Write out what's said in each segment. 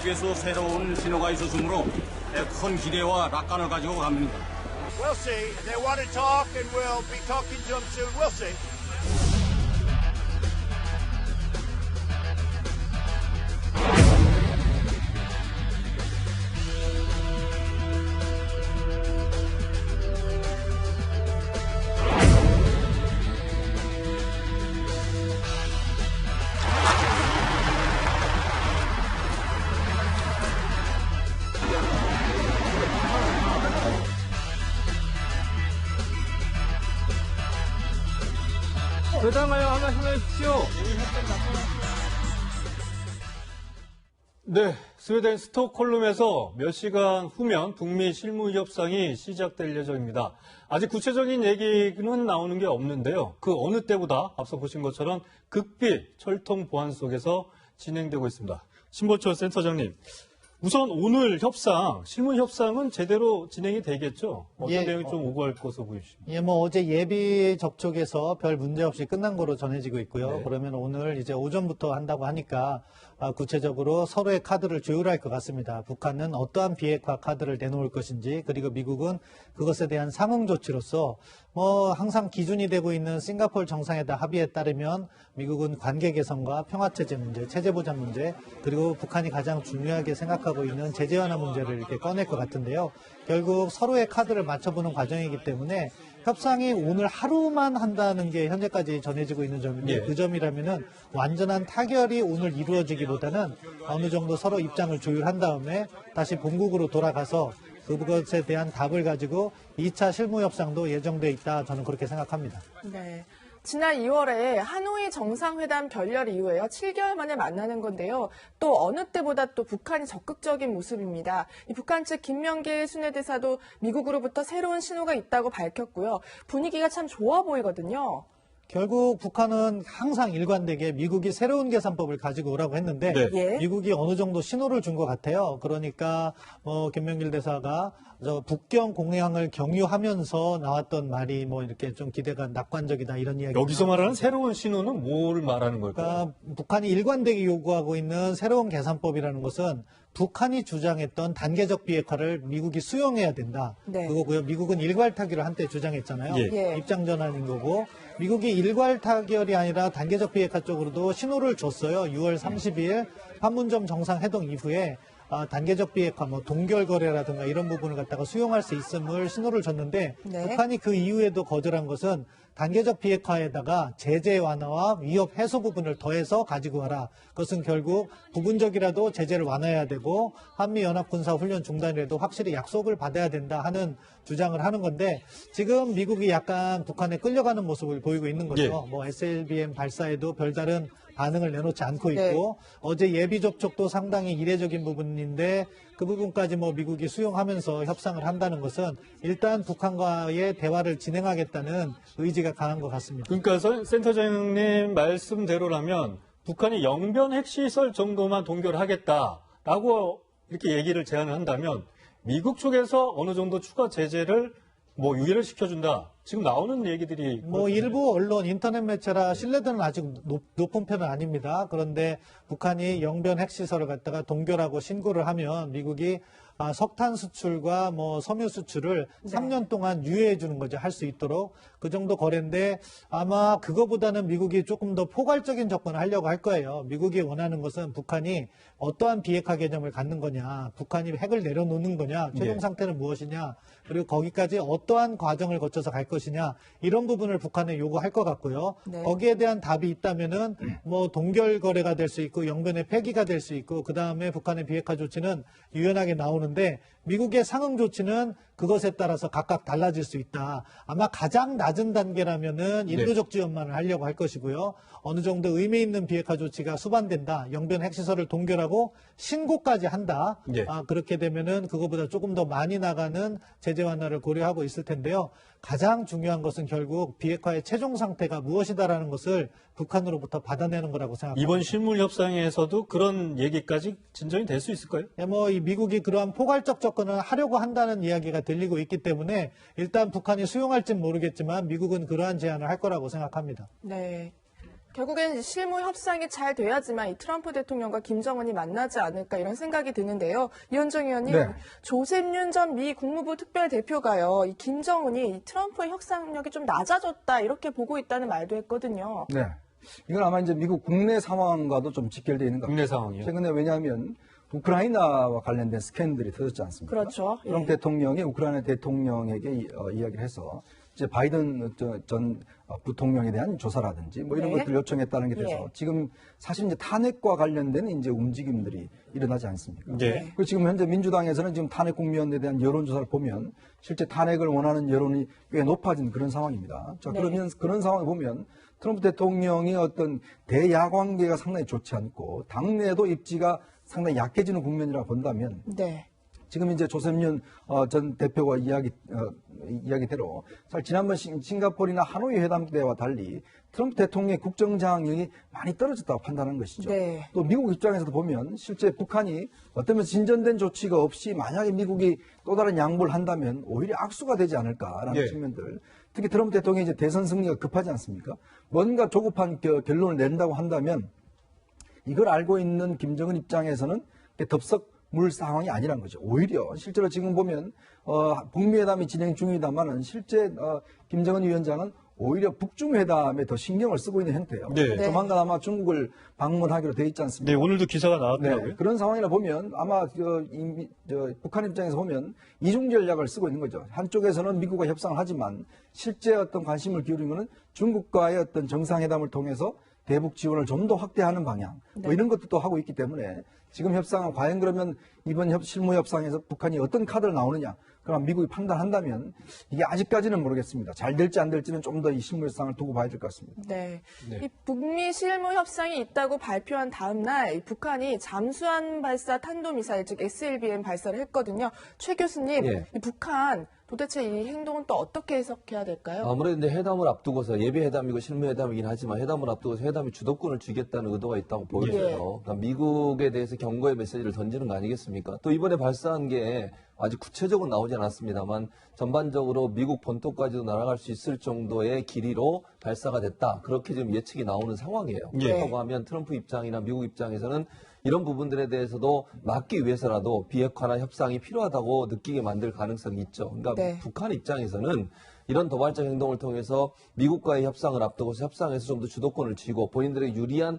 북측에서 새로운 신호가 있었으므로 큰 기대와 낙관을 가지고 갑니다. We'll see. They want to talk, and we'll be talking to them soon. We'll see. 대당하여 하나 힘내십시오. 네, 스웨덴 스톡홀름에서 몇 시간 후면 북미 실무 협상이 시작될 예정입니다. 아직 구체적인 얘기는 나오는 게 없는데요. 그 어느 때보다 앞서 보신 것처럼 극비 철통 보안 속에서 진행되고 있습니다. 신보철 센터장님, 우선 오늘 협상, 실무 협상은 제대로 진행이 되겠죠? 어떤 내용이 좀 오고할 것으로 보이십니까? 어제 예비 접촉에서 별 문제 없이 끝난 거로 전해지고 있고요. 네. 그러면 오늘 이제 오전부터 한다고 하니까 구체적으로 서로의 카드를 조율할 것 같습니다. 북한은 어떠한 비핵화 카드를 내놓을 것인지, 그리고 미국은 그것에 대한 상응 조치로서 항상 기준이 되고 있는 싱가포르 정상회담 합의에 따르면 미국은 관계 개선과 평화체제 문제, 체제보장 문제, 그리고 북한이 가장 중요하게 생각하고 있는 제재 완화 문제를 이렇게 꺼낼 것 같은데요. 결국 서로의 카드를 맞춰보는 과정이기 때문에 협상이 오늘 하루만 한다는 게 현재까지 전해지고 있는 점인데, 그 점이라면은 완전한 타결이 오늘 이루어지기보다는 어느 정도 서로 입장을 조율한 다음에 다시 본국으로 돌아가서 그것에 대한 답을 가지고 2차 실무 협상도 예정돼 있다, 저는 그렇게 생각합니다. 네. 지난 2월에 하노이 정상회담 결렬 이후에요. 7개월 만에 만나는 건데요. 또 어느 때보다 또 북한이 적극적인 모습입니다. 이 북한 측 김명길 순회대사도 미국으로부터 새로운 신호가 있다고 밝혔고요. 분위기가 참 좋아 보이거든요. 결국 북한은 항상 일관되게 미국이 새로운 계산법을 가지고 오라고 했는데, 예. 미국이 어느 정도 신호를 준 것 같아요. 그러니까 김명길 대사가 북경 공약을 경유하면서 나왔던 말이 이렇게 좀 기대가 낙관적이다, 이런 이야기. 여기서 말하는 새로운 신호는 뭘 말하는 걸까요? 그러니까 북한이 일관되게 요구하고 있는 새로운 계산법이라는 것은 북한이 주장했던 단계적 비핵화를 미국이 수용해야 된다. 네. 그거고요. 미국은 일괄 타결을 한때 주장했잖아요. 예. 입장 전환인 거고, 미국이 일괄 타결이 아니라 단계적 비핵화 쪽으로도 신호를 줬어요. 6월 30일 판문점 정상회동 이후에 단계적 비핵화, 동결 거래라든가 이런 부분을 갖다가 수용할 수 있음을 신호를 줬는데, 네. 북한이 그 이후에도 거절한 것은 단계적 비핵화에다가 제재 완화와 위협 해소 부분을 더해서 가지고 와라. 그것은 결국 부분적이라도 제재를 완화해야 되고 한미연합군사훈련 중단이라도 확실히 약속을 받아야 된다 하는 주장을 하는 건데, 지금 미국이 약간 북한에 끌려가는 모습을 보이고 있는 거죠. SLBM 발사에도 별다른 반응을 내놓지 않고 있고, 어제 예비 접촉도 상당히 이례적인 부분인데 그 부분까지 미국이 수용하면서 협상을 한다는 것은 일단 북한과의 대화를 진행하겠다는 의지가 강한 것 같습니다. 그러니까 센터장님 말씀대로라면 북한이 영변 핵시설 정도만 동결하겠다라고 이렇게 얘기를 제안을 한다면, 미국 쪽에서 어느 정도 추가 제재를 유예를 시켜준다, 지금 나오는 얘기들이 일부 언론, 인터넷 매체라 신뢰도는 아직 높은 편은 아닙니다. 그런데 북한이 영변 핵시설을 갖다가 동결하고 신고를 하면 미국이 석탄 수출과 섬유 수출을 3년 동안 유예해 주는 거죠. 할 수 있도록. 그 정도 거래인데 아마 그거보다는 미국이 조금 더 포괄적인 접근을 하려고 할 거예요. 미국이 원하는 것은 북한이 어떠한 비핵화 개념을 갖는 거냐, 북한이 핵을 내려놓는 거냐, 최종 상태는 무엇이냐, 그리고 거기까지 어떠한 과정을 거쳐서 갈 것이냐, 이런 부분을 북한에 요구할 것 같고요. 거기에 대한 답이 있다면은 동결 거래가 될 수 있고 영변의 폐기가 될 수 있고, 그 다음에 북한의 비핵화 조치는 유연하게 나오는데, 미국의 상응 조치는 그것에 따라서 각각 달라질 수 있다. 아마 가장 낮은 단계라면은 인도적 지원만을 하려고 할 것이고요. 어느 정도 의미 있는 비핵화 조치가 수반된다, 영변 핵시설을 동결하고 신고까지 한다. 그렇게 되면은 그거보다 조금 더 많이 나가는 제재 완화를 고려하고 있을 텐데요. 가장 중요한 것은 결국 비핵화의 최종 상태가 무엇이다라는 것을 북한으로부터 받아내는 거라고 생각합니다. 이번 실무 협상에서도 그런 얘기까지 진전이 될 수 있을까요? 이 미국이 그러한 포괄적 접근을 하려고 한다는 이야기가 들리고 있기 때문에 일단 북한이 수용할지는 모르겠지만 미국은 그러한 제안을 할 거라고 생각합니다. 네. 결국엔 실무 협상이 잘 돼야지만 이 트럼프 대통령과 김정은이 만나지 않을까 이런 생각이 드는데요. 이현정 의원님, 네. 조셉 윤 전 미 국무부 특별대표가요. 이 김정은이 이 트럼프의 협상력이 좀 낮아졌다 이렇게 보고 있다는 말도 했거든요. 네. 이건 아마 이제 미국 국내 상황과도 좀 직결되어 있는 것 같아요. 국내 상황이요. 최근에 왜냐하면 우크라이나와 관련된 스캔들이 터졌지 않습니까? 그렇죠. 트럼프 대통령이 우크라이나 대통령에게 이야기를 해서 이제 바이든 전 부통령에 대한 조사라든지 뭐 이런 네. 것들 요청했다는 게 돼서 예. 지금 사실 이제 탄핵과 관련된 이제 움직임들이 일어나지 않습니까? 네. 그리고 지금 현재 민주당에서는 지금 탄핵 국면에 대한 여론조사를 보면 실제 탄핵을 원하는 여론이 꽤 높아진 그런 상황입니다. 자, 네. 그러면 그런 상황을 보면 트럼프 대통령이 어떤 대야 관계가 상당히 좋지 않고 당내에도 입지가 상당히 약해지는 국면이라 본다면 네. 지금 이제 조셉윤 전 대표가 이야기대로 사실 지난번 싱가포르나 하노이 회담 때와 달리 트럼프 대통령의 국정장악력이 많이 떨어졌다고 판단하는 것이죠. 네. 또 미국 입장에서도 보면 실제 북한이 어떤 면에서 진전된 조치가 없이 만약에 미국이 또 다른 양보를 한다면 오히려 악수가 되지 않을까라는 네. 측면들. 특히 트럼프 대통령이 이제 대선 승리가 급하지 않습니까? 뭔가 조급한 결론을 낸다고 한다면 이걸 알고 있는 김정은 입장에서는 덥석 물 상황이 아니란 거죠. 오히려 실제로 지금 보면 북미 회담이 진행 중이다만은 실제 김정은 위원장은 오히려 북중 회담에 더 신경을 쓰고 있는 형태예요. 네. 네. 조만간 아마 중국을 방문하기로 돼 있지 않습니까? 네, 오늘도 기사가 나왔더라고요. 네, 그런 상황이라 보면 아마 북한 입장에서 보면 이중 전략을 쓰고 있는 거죠. 한쪽에서는 미국과 협상을 하지만 실제 어떤 관심을 기울이는 것은 중국과의 어떤 정상회담을 통해서 대북 지원을 좀 더 확대하는 방향 뭐 이런 것도 또 하고 있기 때문에 지금 협상은 과연 그러면 이번 실무 협상에서 북한이 어떤 카드를 나오느냐 그럼 미국이 판단한다면 이게 아직까지는 모르겠습니다. 잘 될지 안 될지는 좀 더 이 실무 협상을 두고 봐야 될 것 같습니다. 네. 네. 이 북미 실무 협상이 있다고 발표한 다음 날 북한이 잠수함 발사 탄도미사일 즉 SLBM 발사를 했거든요. 최 교수님, 예. 이 북한 도대체 이 행동은 또 어떻게 해석해야 될까요? 아무래도 이제 회담을 앞두고서 예비 회담이고 실무 회담이긴 하지만 회담을 앞두고서 회담이 주도권을 쥐겠다는 의도가 있다고 보여져요. 예. 그러니까 미국에 대해서 경고의 메시지를 던지는 거 아니겠습니까? 또 이번에 발사한 게 아직 구체적으로 나오지 않았습니다만 전반적으로 미국 본토까지도 날아갈 수 있을 정도의 길이로 발사가 됐다. 그렇게 지금 예측이 나오는 상황이에요. 예. 그렇다고 하면 트럼프 입장이나 미국 입장에서는 이런 부분들에 대해서도 막기 위해서라도 비핵화나 협상이 필요하다고 느끼게 만들 가능성이 있죠. 그러니까 네. 북한 입장에서는 이런 도발적 행동을 통해서 미국과의 협상을 앞두고서 협상에서 좀 더 주도권을 쥐고 본인들에게 유리한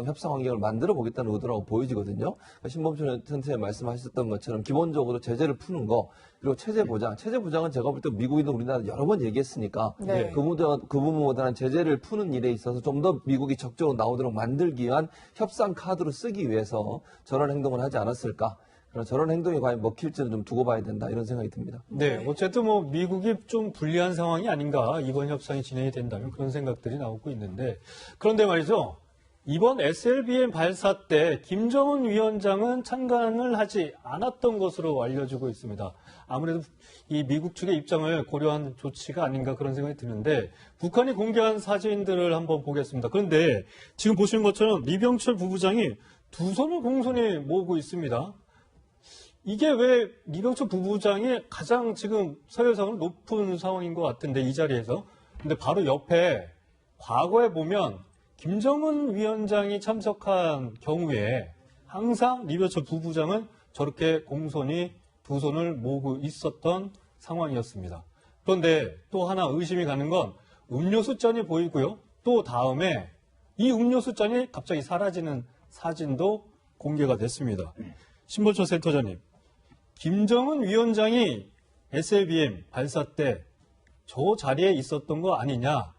협상 환경을 만들어 보겠다는 의도라고 보여지거든요. 그러니까 신범철 선생님 말씀하셨던 것처럼 기본적으로 제재를 푸는 거 그리고 체제 보장은 제가 볼 때 미국이든 우리나라 여러 번 얘기했으니까 네. 그 부분보다는 제재를 푸는 일에 있어서 좀 더 미국이 적극적으로 나오도록 만들기 위한 협상 카드로 쓰기 위해서 저런 행동을 하지 않았을까. 그런 저런 행동이 과연 먹힐지는 좀 두고 봐야 된다 이런 생각이 듭니다. 네, 어쨌든 뭐 미국이 좀 불리한 상황이 아닌가 이번 협상이 진행이 된다면 그런 생각들이 나오고 있는데 그런데 말이죠. 이번 SLBM 발사 때 김정은 위원장은 참관을 하지 않았던 것으로 알려지고 있습니다. 아무래도 이 미국 측의 입장을 고려한 조치가 아닌가 그런 생각이 드는데 북한이 공개한 사진들을 한번 보겠습니다. 그런데 지금 보시는 것처럼 리병철 부부장이 두 손을 공손히 모으고 있습니다. 이게 왜 리병철 부부장이 가장 지금 서열상으로 높은 상황인 것 같은데 이 자리에서. 근데 바로 옆에 과거에 보면 김정은 위원장이 참석한 경우에 항상 리병철 부부장은 저렇게 공손히 두 손을 모으고 있었던 상황이었습니다. 그런데 또 하나 의심이 가는 건 음료수 잔이 보이고요. 또 다음에 이 음료수 잔이 갑자기 사라지는 사진도 공개가 됐습니다. 신범철 센터장님. 김정은 위원장이 SLBM 발사 때 저 자리에 있었던 거 아니냐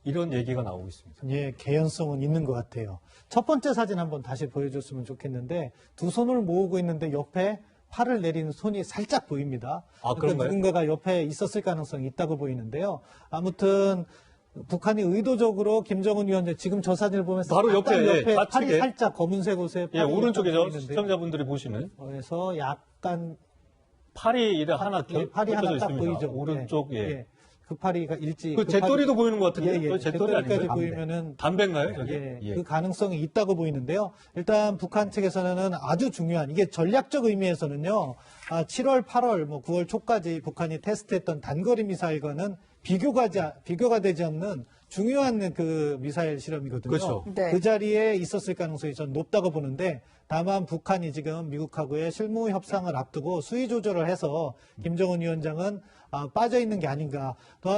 이런 얘기가 나오고 있습니다. 예, 개연성은 있는 것 같아요. 첫 번째 사진 한번 다시 보여줬으면 좋겠는데 두 손을 모으고 있는데 옆에 팔을 내리는 손이 살짝 보입니다. 아, 그러니까 그런가요? 누군가가 옆에 있었을 가능성이 있다고 보이는데요. 아무튼 북한이 의도적으로 김정은 위원장 지금 저 사진을 보면 바로 옆에, 팔이 좌측에. 살짝 검은색 옷에 예, 팔이 오른쪽에 저 보이는데요. 시청자분들이 보시는 그래서 약간 팔이 하나 팔이 하나 겹쳐져 딱 있습니다. 보이죠. 오른쪽, 예. 예. 그 팔이가 일지 그 잿더리도 보이는 것 같은데 예, 예. 그 잿더리 잿더리까지 아닌가요? 보이면은 담배인가요? 저게? 예, 예. 그 가능성이 있다고 보이는데요. 일단 북한 측에서는 아주 중요한 이게 전략적 의미에서는요. 7월, 8월, 9월 초까지 북한이 테스트했던 단거리 미사일과는 비교가 되지 않는 중요한 그 미사일 실험이거든요. 그렇죠. 네. 그 자리에 있었을 가능성이 전 높다고 보는데 다만 북한이 지금 미국하고의 실무 협상을 앞두고 수위 조절을 해서 김정은 위원장은 빠져 있는 게 아닌가.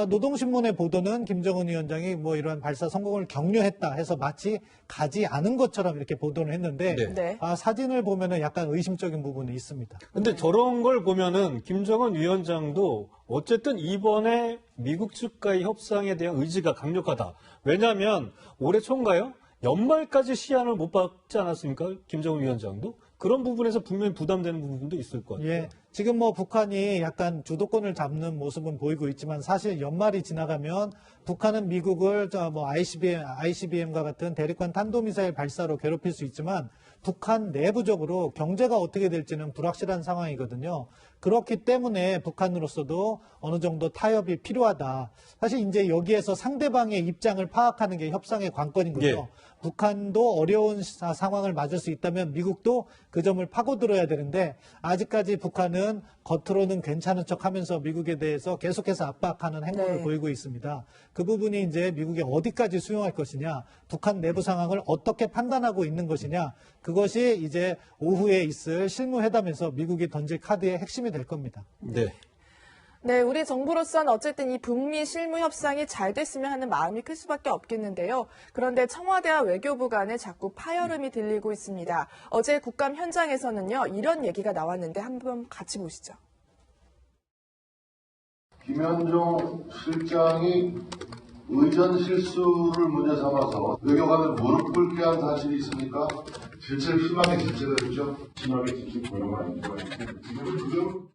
노동신문의 보도는 김정은 위원장이 뭐 이러한 발사 성공을 격려했다 해서 마치 가지 않은 것처럼 이렇게 보도를 했는데 네. 네. 사진을 보면은 약간 의심적인 부분이 있습니다. 근데 저런 걸 보면은 김정은 위원장도 어쨌든 이번에 미국 측과의 협상에 대한 의지가 강력하다. 왜냐하면 올해 초인가요? 연말까지 시한을 못 받지 않았습니까? 김정은 위원장도? 그런 부분에서 분명히 부담되는 부분도 있을 것 같아요. 예. 지금 뭐 북한이 약간 주도권을 잡는 모습은 보이고 있지만 사실 연말이 지나가면 북한은 미국을 뭐 ICBM과 같은 대륙간 탄도미사일 발사로 괴롭힐 수 있지만 북한 내부적으로 경제가 어떻게 될지는 불확실한 상황이거든요. 그렇기 때문에 북한으로서도 어느 정도 타협이 필요하다. 사실 이제 여기에서 상대방의 입장을 파악하는 게 협상의 관건인 거죠. 예. 북한도 어려운 상황을 맞을 수 있다면 미국도 그 점을 파고들어야 되는데 아직까지 북한은 겉으로는 괜찮은 척하면서 미국에 대해서 계속해서 압박하는 행보를 네. 보이고 있습니다. 그 부분이 이제 미국이 어디까지 수용할 것이냐, 북한 내부 상황을 어떻게 판단하고 있는 것이냐, 그것이 이제 오후에 있을 실무회담에서 미국이 던질 카드의 핵심이 될 겁니다. 네. 네, 우리 정부로서는 어쨌든 이 북미 실무 협상이 잘 됐으면 하는 마음이 클 수밖에 없겠는데요. 그런데 청와대와 외교부 간에 자꾸 파열음이 들리고 있습니다. 어제 국감 현장에서는요, 이런 얘기가 나왔는데 한번 같이 보시죠. 김현종 실장이 의전 실수를 문제 삼아서 외교관을 무릎 꿇게 한 사실이 있습니까? 질책 심하게 질책을 했죠. 심하게 질책 보는 거 아닙니까? 지금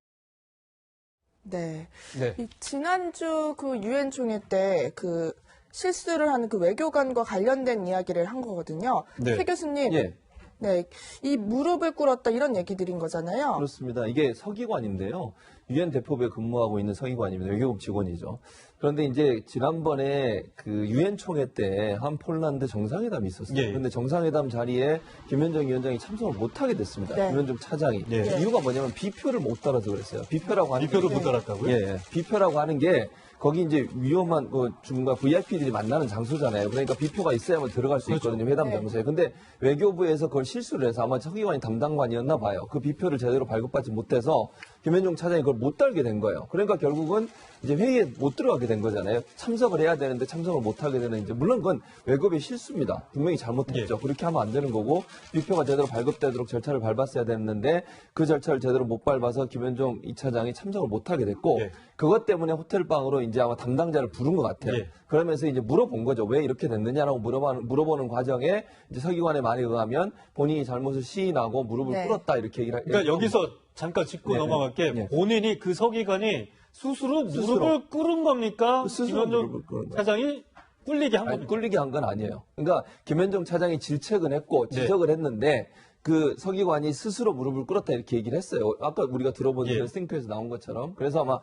네. 네. 이 지난주 그 유엔 총회 때 그 실수를 하는 그 외교관과 관련된 이야기를 한 거거든요. 네. 최 교수님. 예. 네. 이 무릎을 꿇었다 이런 얘기들인 거잖아요. 그렇습니다. 이게 서기관인데요. 유엔 대표부에 근무하고 있는 서기관입니다. 외교부 직원이죠. 그런데 이제 지난번에 그 유엔 총회 때 한 폴란드 정상회담이 있었어요. 예. 그런데 정상회담 자리에 김현정 위원장이 참석을 못하게 됐습니다. 네. 김현정 차장이. 예. 이유가 뭐냐면 비표를 못 달아서 그랬어요. 비표라고 하는 비표를 게- 못 달았다고요? 예. 비표라고 하는 게 거기 이제 위험한 중과 VIP들이 만나는 장소잖아요. 그러니까 비표가 있어야만 들어갈 수 그렇죠. 있거든요. 회담 네. 장소에. 근데 외교부에서 그걸 실수를 해서 아마 서기관이 담당관이었나 봐요. 그 비표를 제대로 발급받지 못해서 김현종 차장이 그걸 못 달게 된 거예요. 그러니까 결국은 이제 회의에 못 들어가게 된 거잖아요. 참석을 해야 되는데 참석을 못 하게 되는 이제 물론 그건 외교부의 실수입니다. 분명히 잘못했죠. 그렇게 하면 안 되는 거고 비표가 제대로 발급되도록 절차를 밟았어야 됐는데 그 절차를 제대로 못 밟아서 김현종 이 차장이 참석을 못 하게 됐고 예. 그것 때문에 호텔방으로 이제 아마 담당자를 부른 것 같아요. 예. 그러면서 이제 물어본 거죠. 왜 이렇게 됐느냐라고 물어보는 과정에 이제 서기관의 말에 의하면 본인이 잘못을 시인하고 무릎을 네. 꿇었다 이렇게 얘기를 그러니까 여기서 잠깐 짚고 네, 넘어갈게. 네. 본인이 그 서기관이 스스로 스스로. 무릎을 꿇은 겁니까? 스스로 김현종 무릎을 꿇은 거예요. 차장이 꿇리게 한 아니, 겁니까? 꿀리게 한 건 아니에요. 그러니까 김현정 차장이 질책은 했고 네. 지적을 했는데 그 서기관이 스스로 무릎을 꿇었다 이렇게 얘기를 했어요. 아까 우리가 들어본 예. 그 싱크에서 나온 것처럼. 그래서 아마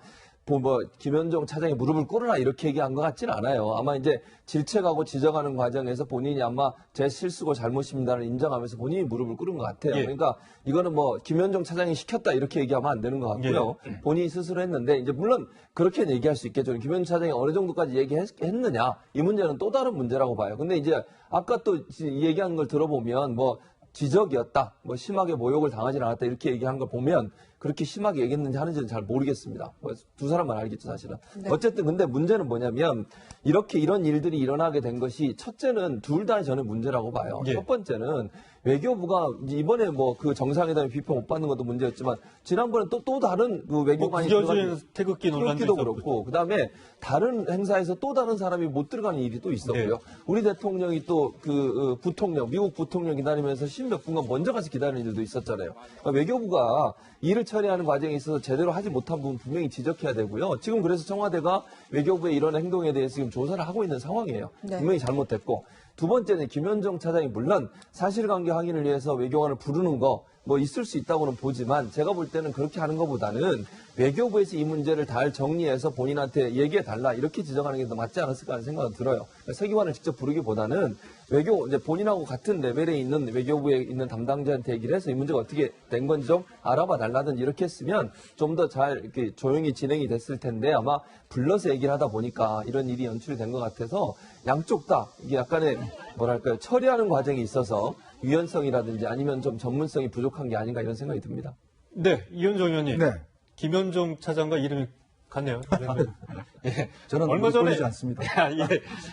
김현정 차장이 무릎을 꿇으라 이렇게 얘기한 것 같지는 않아요. 아마 이제 질책하고 지적하는 과정에서 본인이 아마 제 실수고 잘못입니다를 인정하면서 본인이 무릎을 꿇은 것 같아요. 예. 그러니까 이거는 뭐 김현정 차장이 시켰다 이렇게 얘기하면 안 되는 것 같고요. 본인이 스스로 했는데 이제 물론 그렇게 얘기할 수 있겠죠. 김현정 차장이 어느 정도까지 얘기했느냐 이 문제는 또 다른 문제라고 봐요. 근데 이제 아까 또 얘기한 걸 들어보면 뭐 지적이었다, 뭐 심하게 모욕을 당하지 않았다 이렇게 얘기한 걸 보면 그렇게 심하게 얘기했는지 하는지는 잘 모르겠습니다. 두 사람만 알겠죠, 사실은. 네. 어쨌든 근데 문제는 뭐냐면 이런 일들이 일어나게 된 것이 첫째는 둘 다 저는 문제라고 봐요. 예. 첫 번째는 외교부가 이번에 뭐 그 정상회담에 비표 못 받는 것도 문제였지만 지난번에 또 다른 그 외교관이 구겨진 태극기 논란도 태극기도 있었고. 그렇고 그다음에 다른 행사에서 또 다른 사람이 못 들어가는 일이 또 있었고요. 네. 우리 대통령이 또 그 부통령 미국 부통령 기다리면서 10몇 분간 먼저 가서 기다리는 일도 있었잖아요. 그러니까 외교부가 일을 처리하는 과정에 있어서 제대로 하지 못한 부분 분명히 지적해야 되고요. 지금 그래서 청와대가 외교부의 이런 행동에 대해서 지금 조사를 하고 있는 상황이에요. 네. 분명히 잘못됐고 두 번째는 김현정 차장이 물론 사실관계 확인을 위해서 외교관을 부르는 거 뭐 있을 수 있다고는 보지만 제가 볼 때는 그렇게 하는 것보다는 외교부에서 이 문제를 잘 정리해서 본인한테 얘기해달라 이렇게 지적하는 게 더 맞지 않았을까 하는 생각은 들어요. 세계관을 직접 부르기보다는 외교 이제 본인하고 같은 레벨에 있는 외교부에 있는 담당자한테 얘기를 해서 이 문제가 어떻게 된 건지 좀 알아봐 달라든지 이렇게 했으면 좀 더 잘 이렇게 조용히 진행이 됐을 텐데 아마 불러서 얘기를 하다 보니까 이런 일이 연출이 된 것 같아서 양쪽 다 이게 약간의 뭐랄까요 처리하는 과정이 있어서 유연성이라든지 아니면 좀 전문성이 부족한 게 아닌가 이런 생각이 듭니다. 네, 이현정 의원님. 네. 김현종 차장과 이름이 같네요. 예. 저는 얼마 전에 보이지 않습니다. 예.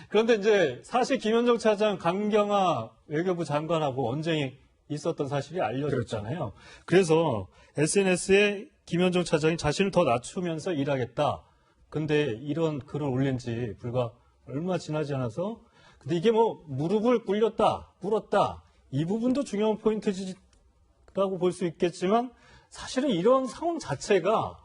그런데 이제 사실 김현종 차장 강경화 외교부 장관하고 언쟁이 있었던 사실이 알려졌잖아요. 그래서 SNS에 김현종 차장이 자신을 더 낮추면서 일하겠다. 근데 이런 글을 올린 지 불과 얼마 지나지 않아서 근데 이게 뭐 무릎을 꿇었다. 이 부분도 중요한 포인트라고 볼 수 있겠지만 사실은 이런 상황 자체가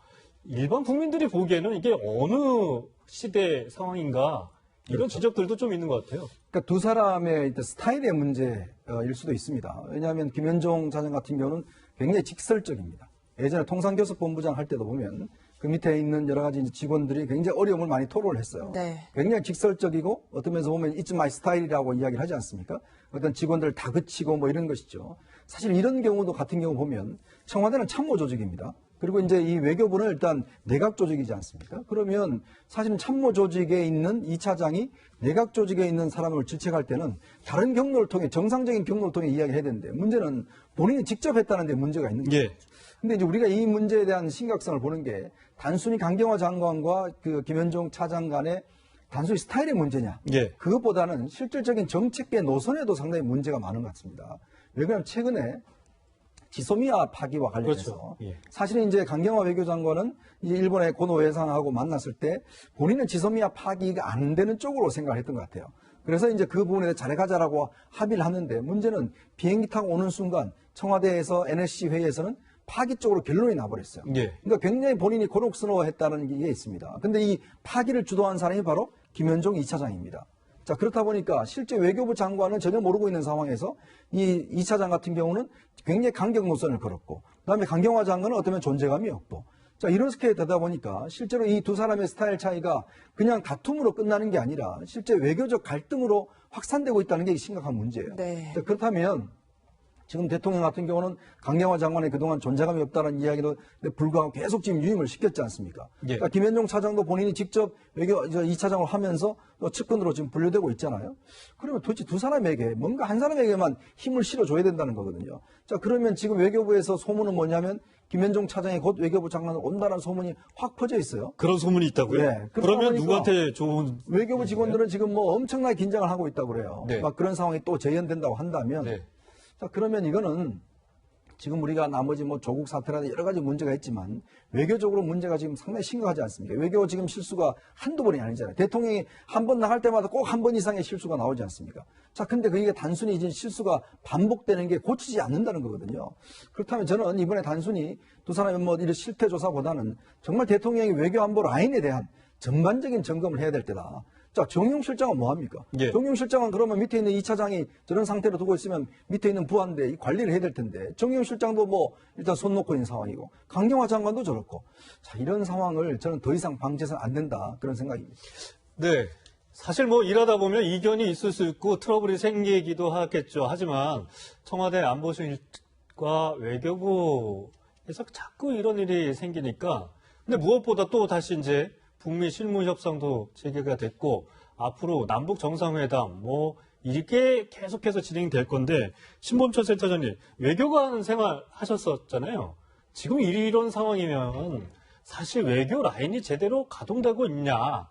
일반 국민들이 보기에는 이게 어느 시대 상황인가 이런 지적들도 좀 있는 것 같아요. 그러니까 두 사람의 스타일의 문제일 수도 있습니다. 왜냐하면 김현종 차장 같은 경우는 굉장히 직설적입니다. 예전에 통상교섭본부장 할 때도 보면 그 밑에 있는 여러 가지 직원들이 굉장히 어려움을 많이 토로를 했어요. 네. 굉장히 직설적이고 어떤 면에서 보면 It's my style이라고 이야기를 하지 않습니까? 어떤 직원들을 다그치고 뭐 이런 것이죠. 사실 이런 경우도 같은 경우 보면 청와대는 참모 조직입니다. 그리고 이제 이 외교부는 일단 내각 조직이지 않습니까? 그러면 사실은 참모 조직에 있는 이 차장이 내각 조직에 있는 사람을 질책할 때는 다른 경로를 통해 정상적인 경로를 통해 이야기해야 되는데 문제는 본인이 직접 했다는 데 문제가 있는 거죠. 예. 근데 이제 우리가 이 문제에 대한 심각성을 보는 게 단순히 강경화 장관과 그 김현종 차장 간의 단순히 스타일의 문제냐. 예. 그것보다는 실질적인 정책계 노선에도 상당히 문제가 많은 것 같습니다. 왜 그러냐면 최근에 지소미아 파기와 관련해서 그렇죠. 예. 사실은 이제 강경화 외교장관은 이제 일본의 고노 외상하고 만났을 때 본인은 지소미아 파기가 안 되는 쪽으로 생각을 했던 것 같아요. 그래서 이제 그 부분에 대해 잘해가자라고 합의를 하는데 문제는 비행기 타고 오는 순간 청와대에서 NSC 회의에서는 파기 쪽으로 결론이 나버렸어요. 예. 그러니까 굉장히 본인이 고록스러워했다는 게 있습니다. 근데 이 파기를 주도한 사람이 바로 김현종 2차장입니다. 자, 그렇다 보니까 실제 외교부 장관은 전혀 모르고 있는 상황에서 이 2차장 같은 경우는 굉장히 강경 노선을 걸었고, 그 다음에 강경화 장관은 어쩌면 존재감이 없고, 자, 이렇게 되다 보니까 실제로 이 두 사람의 스타일 차이가 그냥 다툼으로 끝나는 게 아니라 실제 외교적 갈등으로 확산되고 있다는 게 심각한 문제예요. 네. 자, 그렇다면 지금 대통령 같은 경우는 강경화 장관의 그동안 존재감이 없다는 이야기도 불구하고 계속 지금 유임을 시켰지 않습니까? 예. 그러니까 김현종 차장도 본인이 직접 외교 2차장을 하면서 측근으로 지금 분류되고 있잖아요. 그러면 도대체 두 사람에게 뭔가 한 사람에게만 힘을 실어줘야 된다는 거거든요. 자, 그러면 지금 외교부에서 소문은 뭐냐면 김현종 차장이 곧 외교부 장관으로 온다는 소문이 확 퍼져 있어요. 그런 소문이 있다고요? 예. 그러면 보니까 누구한테 좋은 외교부 직원들은 지금 뭐 엄청나게 긴장을 하고 있다고 그래요. 네. 막 그런 상황이 또 재현된다고 한다면 네. 자, 그러면 이거는 지금 우리가 나머지 뭐 조국 사태라든지 여러 가지 문제가 있지만 외교적으로 문제가 지금 상당히 심각하지 않습니까? 외교 지금 실수가 한두 번이 아니잖아요. 대통령이 한 번 나갈 때마다 꼭 한 번 이상의 실수가 나오지 않습니까? 자, 근데 그게 단순히 이제 실수가 반복되는 게 고치지 않는다는 거거든요. 그렇다면 저는 이번에 단순히 두 사람의 뭐 이런 실태 조사보다는 정말 대통령이 외교 안보 라인에 대한 전반적인 점검을 해야 될 때다. 자, 정용 실장은 뭐합니까? 예. 정용 실장은 그러면 밑에 있는 2차장이 저런 상태로 두고 있으면 밑에 있는 부하인데 이 관리를 해야 될 텐데 정용 실장도 뭐 일단 손 놓고 있는 상황이고 강경화 장관도 저렇고 자, 이런 상황을 저는 더 이상 방치해서는 안 된다 그런 생각입니다. 네. 사실 뭐 일하다 보면 이견이 있을 수 있고 트러블이 생기기도 하겠죠. 하지만 청와대 안보실과 외교부에서 자꾸 이런 일이 생기니까 근데 무엇보다 또 다시 이제 북미 실무 협상도 재개가 됐고 앞으로 남북 정상회담 뭐 이렇게 계속해서 진행될 건데 신범철 센터장님 외교관 생활 하셨었잖아요. 지금 이런 상황이면 사실 외교 라인이 제대로 가동되고 있냐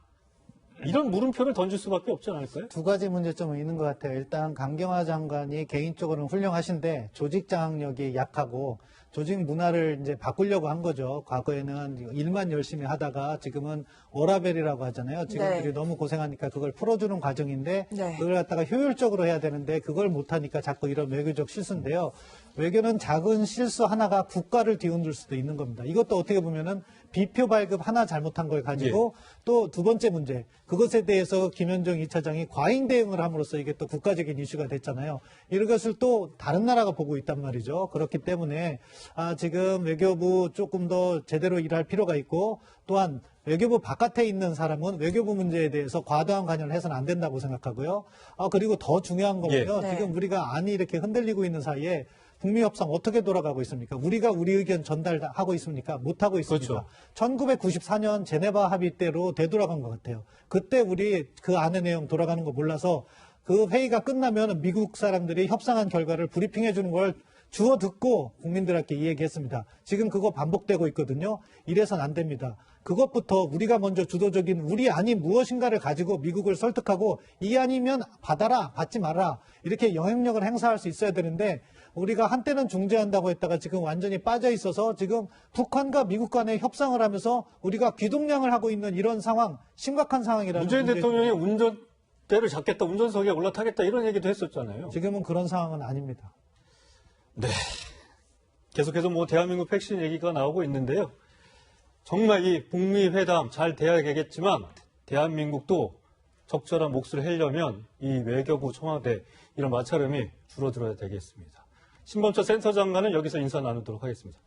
이런 물음표를 던질 수밖에 없지 않을까요? 두 가지 문제점은 있는 것 같아요. 일단 강경화 장관이 개인적으로는 훌륭하신데 조직 장악력이 약하고 조직 문화를 이제 바꾸려고 한 거죠. 과거에는 일만 열심히 하다가 지금은 워라벨이라고 하잖아요. 직원들이 네. 너무 고생하니까 그걸 풀어주는 과정인데 네. 그걸 갖다가 효율적으로 해야 되는데 그걸 못하니까 자꾸 이런 외교적 실수인데요. 외교는 작은 실수 하나가 국가를 뒤흔들 수도 있는 겁니다. 이것도 어떻게 보면은 비표 발급 하나 잘못한 걸 가지고 또 두 번째 문제, 그것에 대해서 김현정 2차장이 과잉 대응을 함으로써 이게 또 국가적인 이슈가 됐잖아요. 이런 것을 또 다른 나라가 보고 있단 말이죠. 그렇기 때문에 지금 외교부 조금 더 제대로 일할 필요가 있고, 또한 외교부 바깥에 있는 사람은 외교부 문제에 대해서 과도한 관여를 해서는 안 된다고 생각하고요. 그리고 더 중요한 거는요. 네. 지금 우리가 안이 이렇게 흔들리고 있는 사이에 북미 협상 어떻게 돌아가고 있습니까? 우리가 우리 의견 전달하고 있습니까? 못하고 있습니다. 그렇죠. 1994년 제네바 합의 때로 되돌아간 것 같아요. 그때 우리 그 안의 내용 돌아가는 거 몰라서 그 회의가 끝나면 미국 사람들이 협상한 결과를 브리핑해 주는 걸 주워 듣고 국민들한테 이 얘기했습니다. 지금 그거 반복되고 있거든요. 이래선 안 됩니다. 그것부터 우리가 먼저 주도적인 우리 안이 무엇인가를 가지고 미국을 설득하고 이 안이면 받아라, 받지 마라 이렇게 영향력을 행사할 수 있어야 되는데 우리가 한때는 중재한다고 했다가 지금 완전히 빠져 있어서 지금 북한과 미국 간의 협상을 하면서 우리가 귀동냥을 하고 있는 이런 상황, 심각한 상황이라는 문재인 문제죠. 대통령이 운전대를 잡겠다, 운전석에 올라타겠다 이런 얘기도 했었잖아요. 지금은 그런 상황은 아닙니다. 네. 계속해서 뭐 대한민국 백신 얘기가 나오고 있는데요. 정말 이 북미 회담 잘 돼야 되겠지만 대한민국도 적절한 몫을 하려면 이 외교부, 청와대 이런 마찰음이 줄어들어야 되겠습니다. 신범철 센터장과는 여기서 인사 나누도록 하겠습니다.